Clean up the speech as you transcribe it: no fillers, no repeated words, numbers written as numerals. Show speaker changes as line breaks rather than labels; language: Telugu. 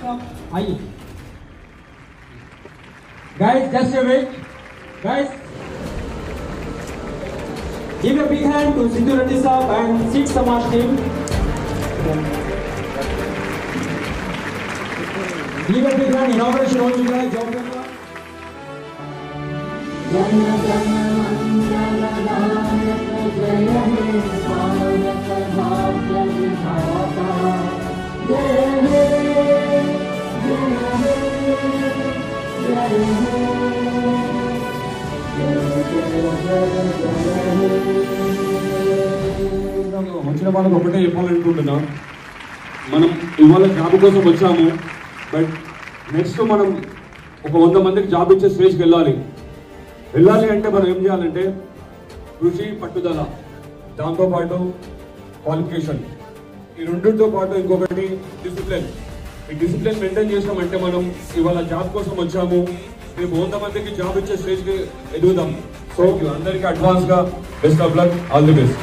आइए guys, just a wait guys, give a big hand to Sidhu Reddy Saab and Sikh Samaj team. Give a big hand. Inauguration हो चुका है जॉब करना. जन जन मंगल दायक जय हे भारत भाग्य विधाता जय हे जय
వచ్చిన వాళ్ళకి ఒకటే చెప్పాలనుకుంటున్నా, మనం ఇవాళ జాబ్ కోసం వచ్చాము. బట్ నెక్స్ట్ మనం ఒక 100 మందికి జాబ్ ఇచ్చే స్టేజ్కి వెళ్ళాలి అంటే మనం ఏం చేయాలంటే కృషి, పట్టుదల, దాంతోపాటు క్వాలిఫికేషన్, ఈ రెండింటితో పాటు ఇంకొకటి డిసిప్లిన్. ఈ డిసిప్లిన్ మెయింటైన్ చేసామంటే మనం ఇవాళ జాబ్ కోసం వచ్చాము, రేపు 100 మందికి జాబ్ ఇచ్చే స్టేజ్కి ఎదుగుదాం. సో అందరికీ అడ్వాన్స్గా best of luck, all the best.